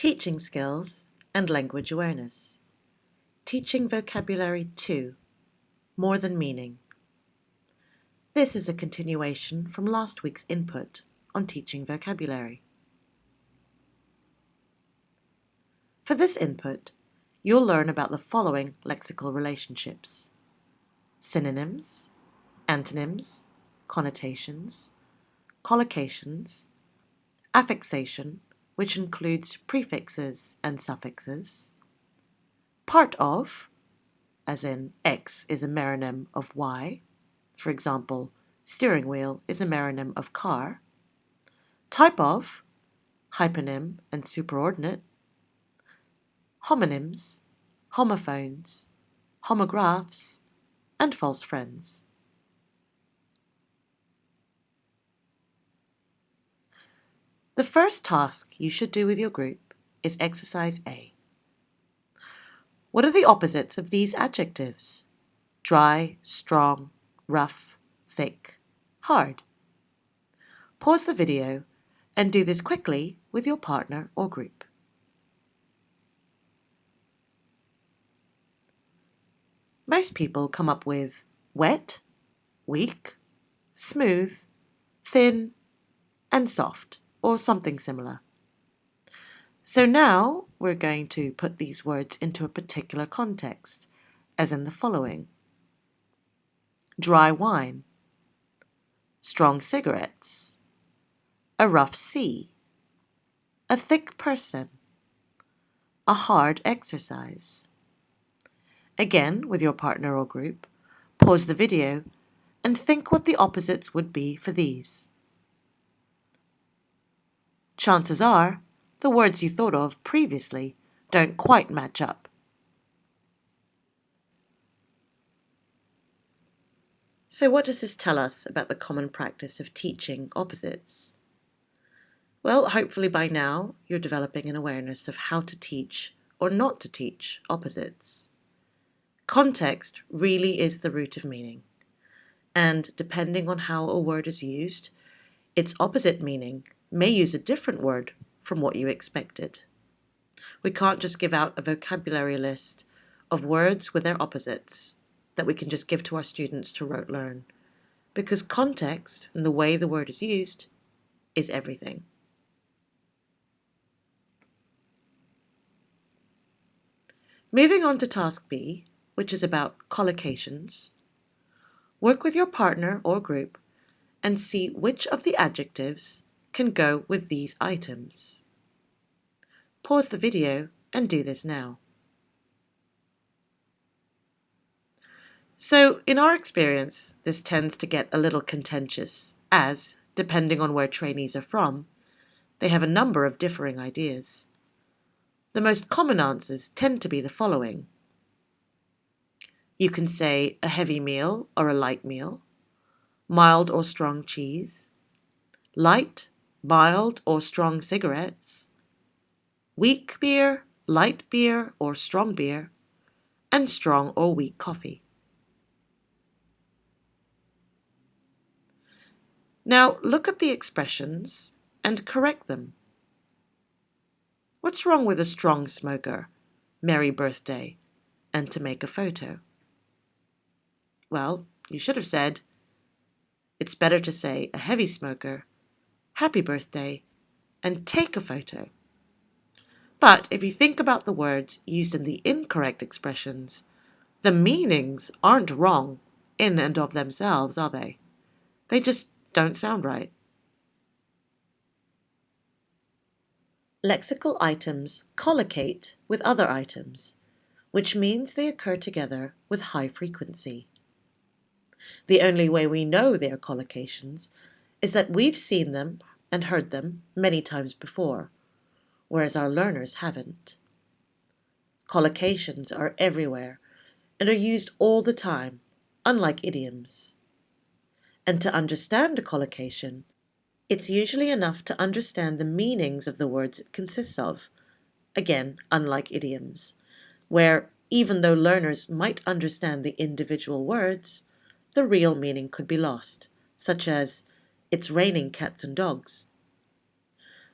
Teaching skills and language awareness. Teaching vocabulary 2, more than meaning. This is a continuation from last week's input on teaching vocabulary. For this input, you'll learn about the following lexical relationships: synonyms, antonyms, connotations, collocations, affixation, which includes prefixes and suffixes, part of, as in X is a meronym of Y, for example, steering wheel is a meronym of car, type of, hyponym and superordinate, homonyms, homophones, homographs, and false friends. The first task you should do with your group is exercise A. What are the opposites of these adjectives? Dry, strong, rough, thick, hard. Pause the video and do this quickly with your partner or group. Most people come up with wet, weak, smooth, thin, and soft, or something similar. So now we're going to put these words into a particular context, as in the following: dry wine, strong cigarettes, a rough sea, a thick person, a hard exercise. Again, with your partner or group, pause the video and think what the opposites would be for these. Chances are, the words you thought of previously don't quite match up. So what does this tell us about the common practice of teaching opposites? Well, hopefully by now you're developing an awareness of how to teach or not to teach opposites. Context really is the root of meaning, and depending on how a word is used, its opposite meaning may use a different word from what you expected. We can't just give out a vocabulary list of words with their opposites that we can just give to our students to rote learn, because context and the way the word is used is everything. Moving on to task B, which is about collocations. Work with your partner or group and see which of the adjectives can go with these items. Pause the video and do this now. So, in our experience, this tends to get a little contentious as, depending on where trainees are from, they have a number of differing ideas. The most common answers tend to be the following. You can say a heavy meal or a light meal, mild or strong cheese, light, mild or strong cigarettes, weak beer, light beer or strong beer, and strong or weak coffee. Now look at the expressions and correct them. What's wrong with a strong smoker, merry birthday, and to make a photo? Well, you should have said, it's better to say a heavy smoker, happy birthday, and take a photo. But if you think about the words used in the incorrect expressions, the meanings aren't wrong in and of themselves, are they? They just don't sound right. Lexical items collocate with other items, which means they occur together with high frequency. The only way we know they are collocations is that we've seen them and heard them many times before, whereas our learners haven't. Collocations are everywhere and are used all the time, unlike idioms. And to understand a collocation, it's usually enough to understand the meanings of the words it consists of, again, unlike idioms, where even though learners might understand the individual words, the real meaning could be lost, such as, it's raining cats and dogs.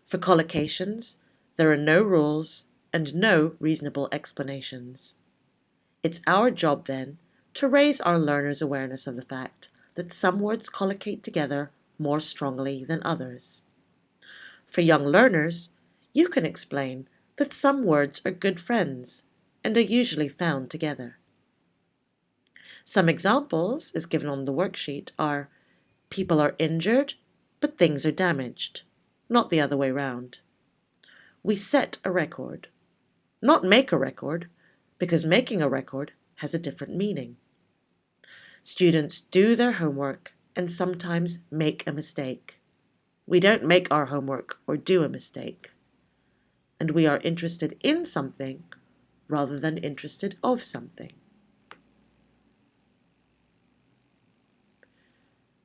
For collocations, There are no rules and no reasonable explanations. It's our job, then, to raise our learners' awareness of the fact that some words collocate together more strongly than others. For young learners, you can explain that some words are good friends and are usually found together. Some examples, as given on the worksheet, are people are injured, but things are damaged, not the other way round. We set a record, not make a record, because making a record has a different meaning. Students do their homework and sometimes make a mistake. We don't make our homework or do a mistake. And we are interested in something rather than interested of something.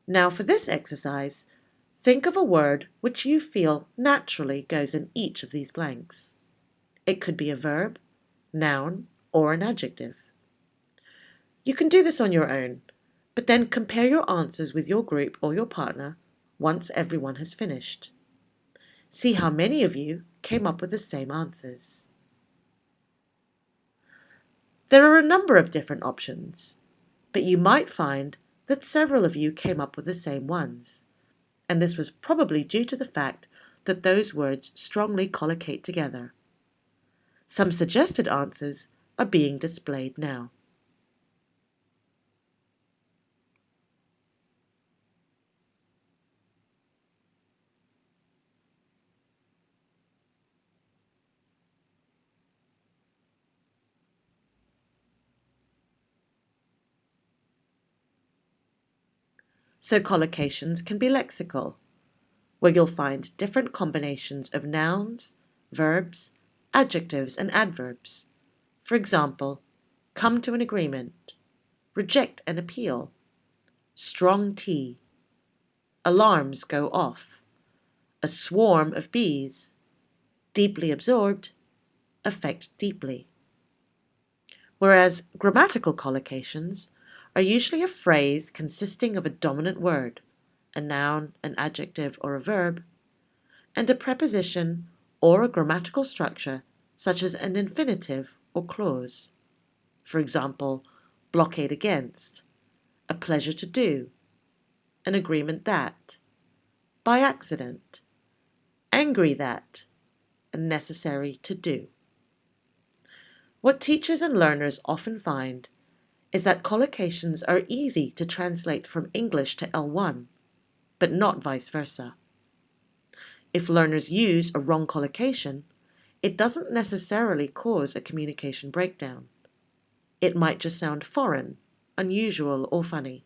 Now for this exercise, think of a word which you feel naturally goes in each of these blanks. It could be a verb, noun, or an adjective. You can do this on your own, but then compare your answers with your group or your partner once everyone has finished. See how many of you came up with the same answers. There are a number of different options, but you might find that several of you came up with the same ones, and this was probably due to the fact that those words strongly collocate together. Some suggested answers are being displayed now. So collocations can be lexical, where you'll find different combinations of nouns, verbs, adjectives, and adverbs. For example, come to an agreement, reject an appeal, strong tea, alarms go off, a swarm of bees, deeply absorbed, affect deeply. Whereas grammatical collocations are usually a phrase consisting of a dominant word, a noun, an adjective, or a verb, and a preposition or a grammatical structure such as an infinitive or clause. For example, blockade against, a pleasure to do, an agreement that, by accident, angry that, and necessary to do. What teachers and learners often find is that collocations are easy to translate from English to L1, but not vice versa. If learners use a wrong collocation, it doesn't necessarily cause a communication breakdown. It might just sound foreign, unusual, or funny.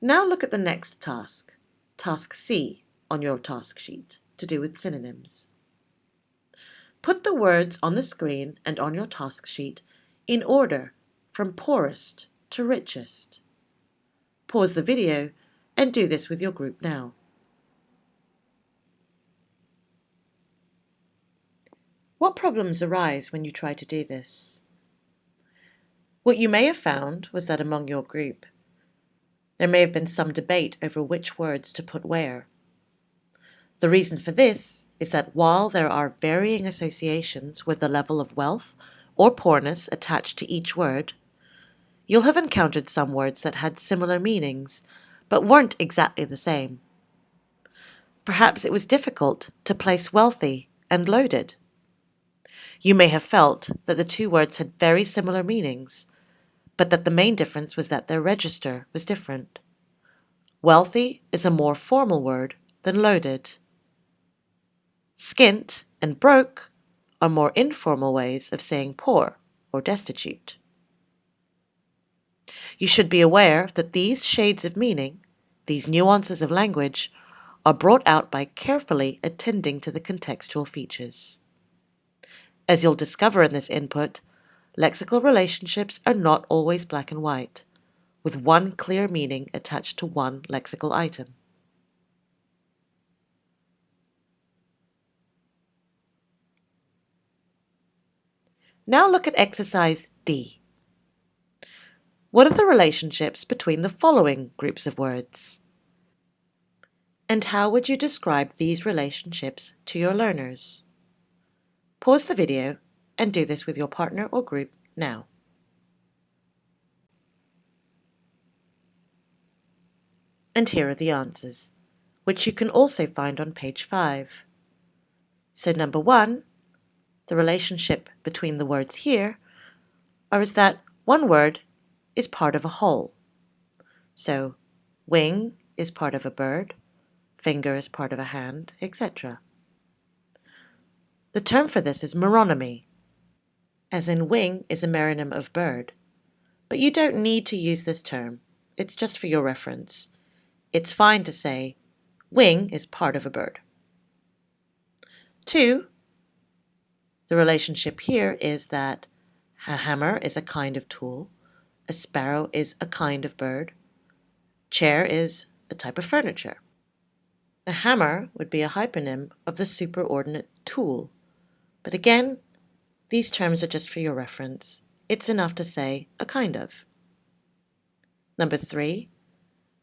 Now look at the next task, task C on your task sheet, to do with synonyms. Put the words on the screen and on your task sheet in order from poorest to richest. Pause the video and do this with your group now. What problems arise when you try to do this? What you may have found was that among your group, there may have been some debate over which words to put where. The reason for this is that while there are varying associations with the level of wealth or poorness attached to each word, you'll have encountered some words that had similar meanings, but weren't exactly the same. Perhaps it was difficult to place wealthy and loaded. You may have felt that the two words had very similar meanings, but that the main difference was that their register was different. Wealthy is a more formal word than loaded. Skint and broke are more informal ways of saying poor or destitute. You should be aware that these shades of meaning, these nuances of language, are brought out by carefully attending to the contextual features. As you'll discover in this input, lexical relationships are not always black and white, with one clear meaning attached to one lexical item. Now look at exercise D. What are the relationships between the following groups of words? And how would you describe these relationships to your learners? Pause the video and do this with your partner or group now. And here are the answers, which you can also find on page 5. So number 1, the relationship between the words here is that one word is part of a whole. So wing is part of a bird, finger is part of a hand, etc. The term for this is meronymy, as in wing is a meronym of bird. But you don't need to use this term. It's just for your reference. It's fine to say wing is part of a bird. 2, the relationship here is that a hammer is a kind of tool, a sparrow is a kind of bird, chair is a type of furniture. A hammer would be a hyponym of the superordinate tool. But again, these terms are just for your reference. It's enough to say a kind of. Number 3,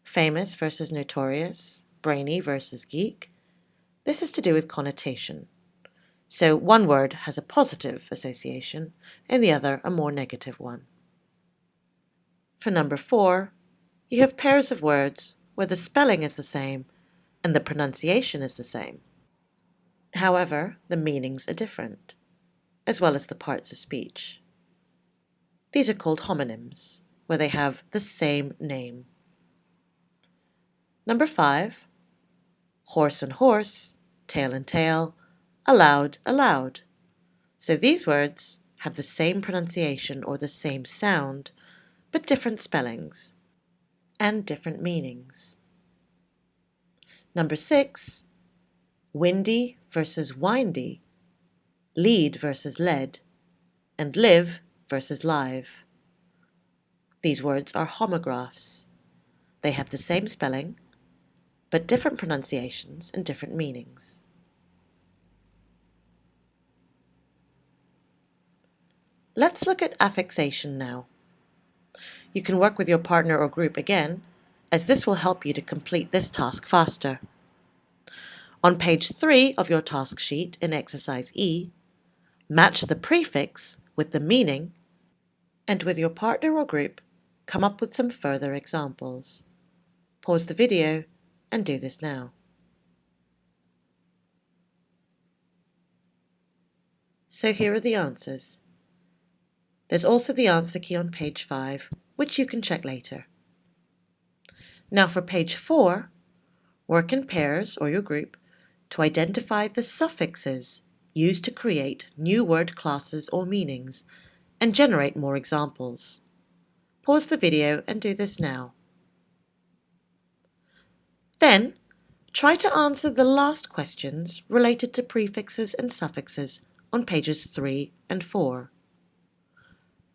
famous versus notorious, brainy versus geek. This is to do with connotation. So one word has a positive association and the other a more negative one. For number 4, you have pairs of words where the spelling is the same and the pronunciation is the same. However, the meanings are different, as well as the parts of speech. These are called homonyms, where they have the same name. Number 5, horse and horse, tail and tail, aloud, aloud. So these words have the same pronunciation or the same sound, but different spellings and different meanings. Number 6, windy versus windy, lead versus led, and live versus live. These words are homographs. They have the same spelling, but different pronunciations and different meanings. Let's look at affixation now. You can work with your partner or group again, as this will help you to complete this task faster. On page 3 of your task sheet in exercise E, match the prefix with the meaning, and with your partner or group, come up with some further examples. Pause the video and do this now. So here are the answers. There's also the answer key on page 5, which you can check later. Now for page 4, work in pairs or your group to identify the suffixes used to create new word classes or meanings and generate more examples. Pause the video and do this now. Then, try to answer the last questions related to prefixes and suffixes on pages 3 and 4.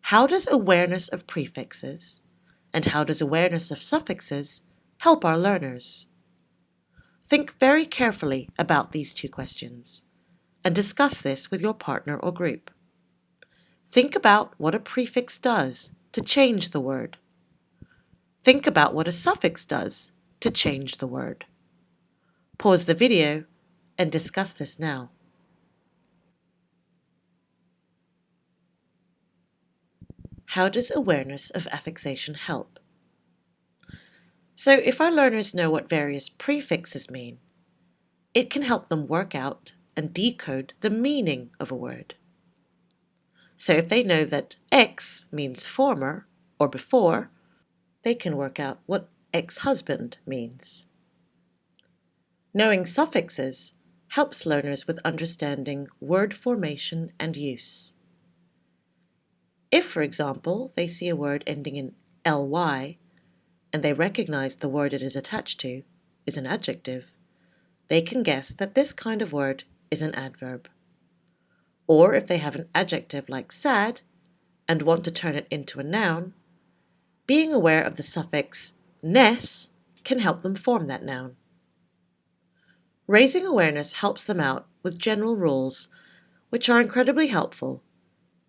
How does awareness of prefixes and how does awareness of suffixes help our learners? Think very carefully about these 2 questions and discuss this with your partner or group. Think about what a prefix does to change the word. Think about what a suffix does to change the word. Pause the video and discuss this now. How does awareness of affixation help? So if our learners know what various prefixes mean, it can help them work out and decode the meaning of a word. So if they know that ex means former or before, they can work out what ex-husband means. Knowing suffixes helps learners with understanding word formation and use. If, for example, they see a word ending in ly and they recognize the word it is attached to is an adjective, they can guess that this kind of word is an adverb. Or if they have an adjective like sad and want to turn it into a noun, being aware of the suffix ness can help them form that noun. Raising awareness helps them out with general rules, which are incredibly helpful,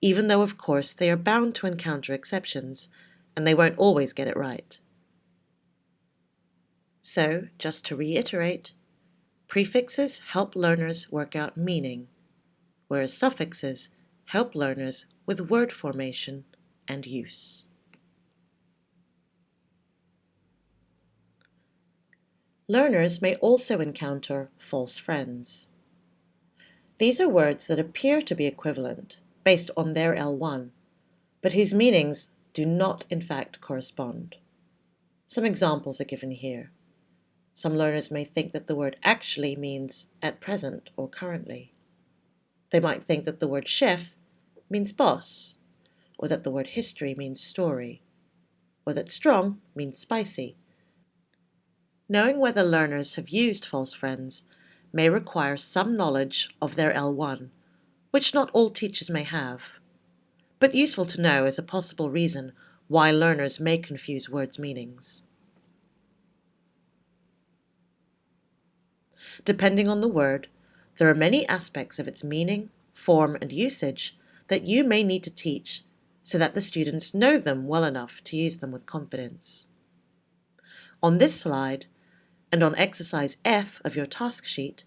even though, of course, they are bound to encounter exceptions, and they won't always get it right. So, just to reiterate, prefixes help learners work out meaning, whereas suffixes help learners with word formation and use. Learners may also encounter false friends. These are words that appear to be equivalent based on their L1, but whose meanings do not in fact correspond. Some examples are given here. Some learners may think that the word actually means at present or currently. They might think that the word chef means boss, or that the word history means story, or that strong means spicy. Knowing whether learners have used false friends may require some knowledge of their L1, which not all teachers may have, but useful to know as a possible reason why learners may confuse words' meanings. Depending on the word, there are many aspects of its meaning, form, and usage that you may need to teach so that the students know them well enough to use them with confidence. On this slide, and on exercise F of your task sheet,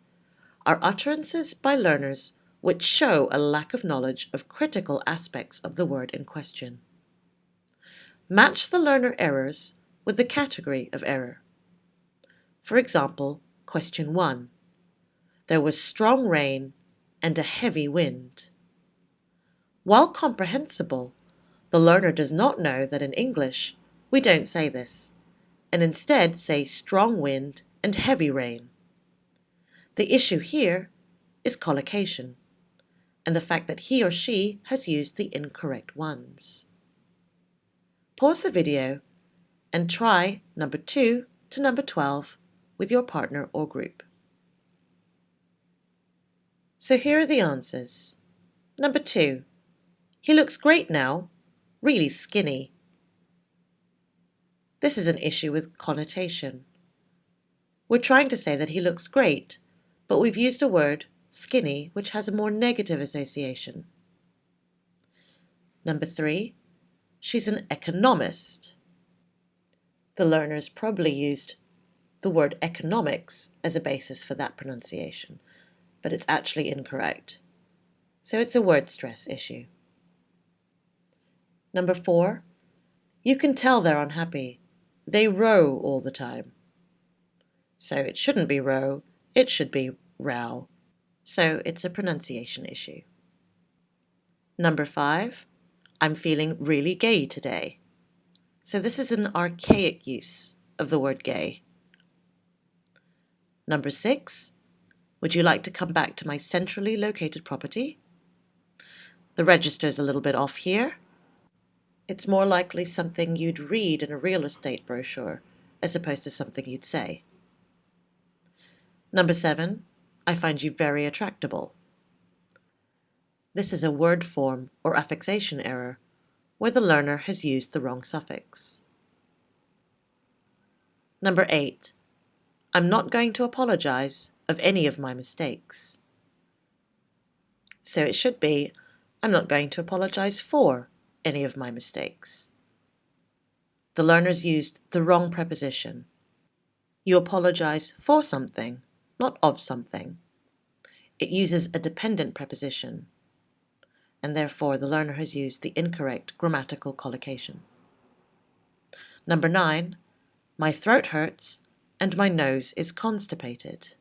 are utterances by learners which show a lack of knowledge of critical aspects of the word in question. Match the learner errors with the category of error. For example, question 1. There was strong rain and a heavy wind. While comprehensible, the learner does not know that in English we don't say this, and instead say strong wind and heavy rain. The issue here is collocation, and the fact that he or she has used the incorrect ones. Pause the video and try number 2 to number 12 with your partner or group. So here are the answers. Number 2. He looks great now, really skinny. This is an issue with connotation. We're trying to say that he looks great, but we've used a word, skinny, which has a more negative association. Number 3. She's an economist. The learners probably used the word economics as a basis for that pronunciation, but it's actually incorrect. So it's a word stress issue. Number 4. You can tell they're unhappy. They row all the time. So it shouldn't be row, it should be row. So it's a pronunciation issue. Number 5. I'm feeling really gay today. So this is an archaic use of the word gay. Number 6. Would you like to come back to my centrally located property? The register's a little bit off here. It's more likely something you'd read in a real estate brochure as opposed to something you'd say. Number 7. I find you very attractable. This is a word form or affixation error where the learner has used the wrong suffix. Number 8. I'm not going to apologize of any of my mistakes. So it should be, I'm not going to apologize for any of my mistakes. The learners used the wrong preposition. You apologize for something, not of something. It uses a dependent preposition, and therefore the learner has used the incorrect grammatical collocation. Number 9. My throat hurts and my nose is constipated.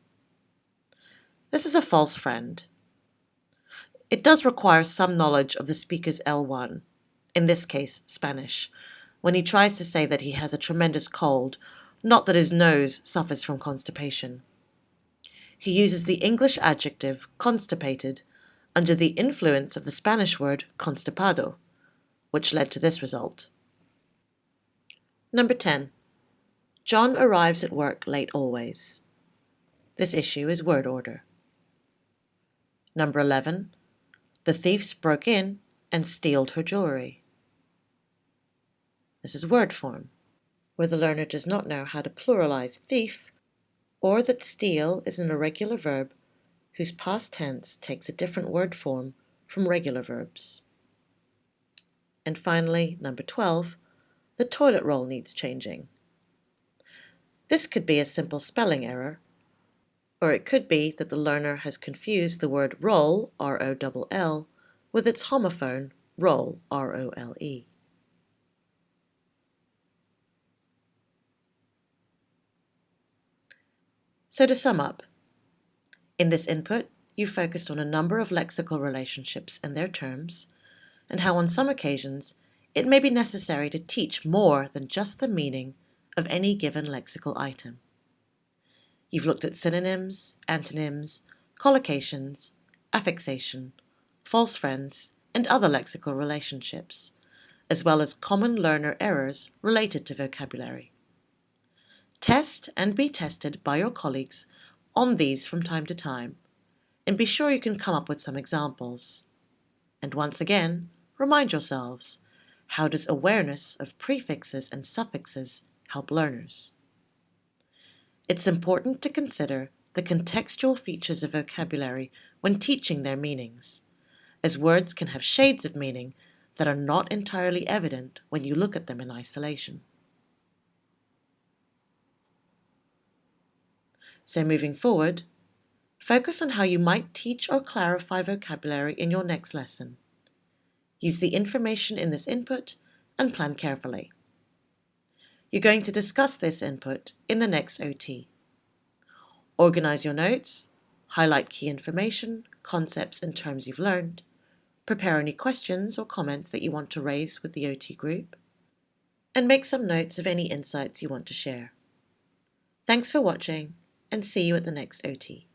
This is a false friend. It does require some knowledge of the speaker's L1, in this case Spanish, when he tries to say that he has a tremendous cold, not that his nose suffers from constipation. He uses the English adjective constipated under the influence of the Spanish word constipado, which led to this result. Number 10. John arrives at work late always. This issue is word order. Number 11. The thieves broke in and stealed her jewelry. This is word form, where the learner does not know how to pluralize thief, or that steal is an irregular verb whose past tense takes a different word form from regular verbs. And finally, number 12, the toilet roll needs changing. This could be a simple spelling error, or it could be that the learner has confused the word roll, R-O-L-L, with its homophone, roll, R-O-L-E. So to sum up, in this input, you focused on a number of lexical relationships and their terms, and how on some occasions it may be necessary to teach more than just the meaning of any given lexical item. You've looked at synonyms, antonyms, collocations, affixation, false friends, and other lexical relationships, as well as common learner errors related to vocabulary. Test and be tested by your colleagues on these from time to time, and be sure you can come up with some examples. And once again, remind yourselves, how does awareness of prefixes and suffixes help learners? It's important to consider the contextual features of vocabulary when teaching their meanings, as words can have shades of meaning that are not entirely evident when you look at them in isolation. So moving forward, focus on how you might teach or clarify vocabulary in your next lesson. Use the information in this input and plan carefully. You're going to discuss this input in the next OT. Organize your notes, highlight key information, concepts and terms you've learned, prepare any questions or comments that you want to raise with the OT group, and make some notes of any insights you want to share. Thanks for watching, and see you at the next OT.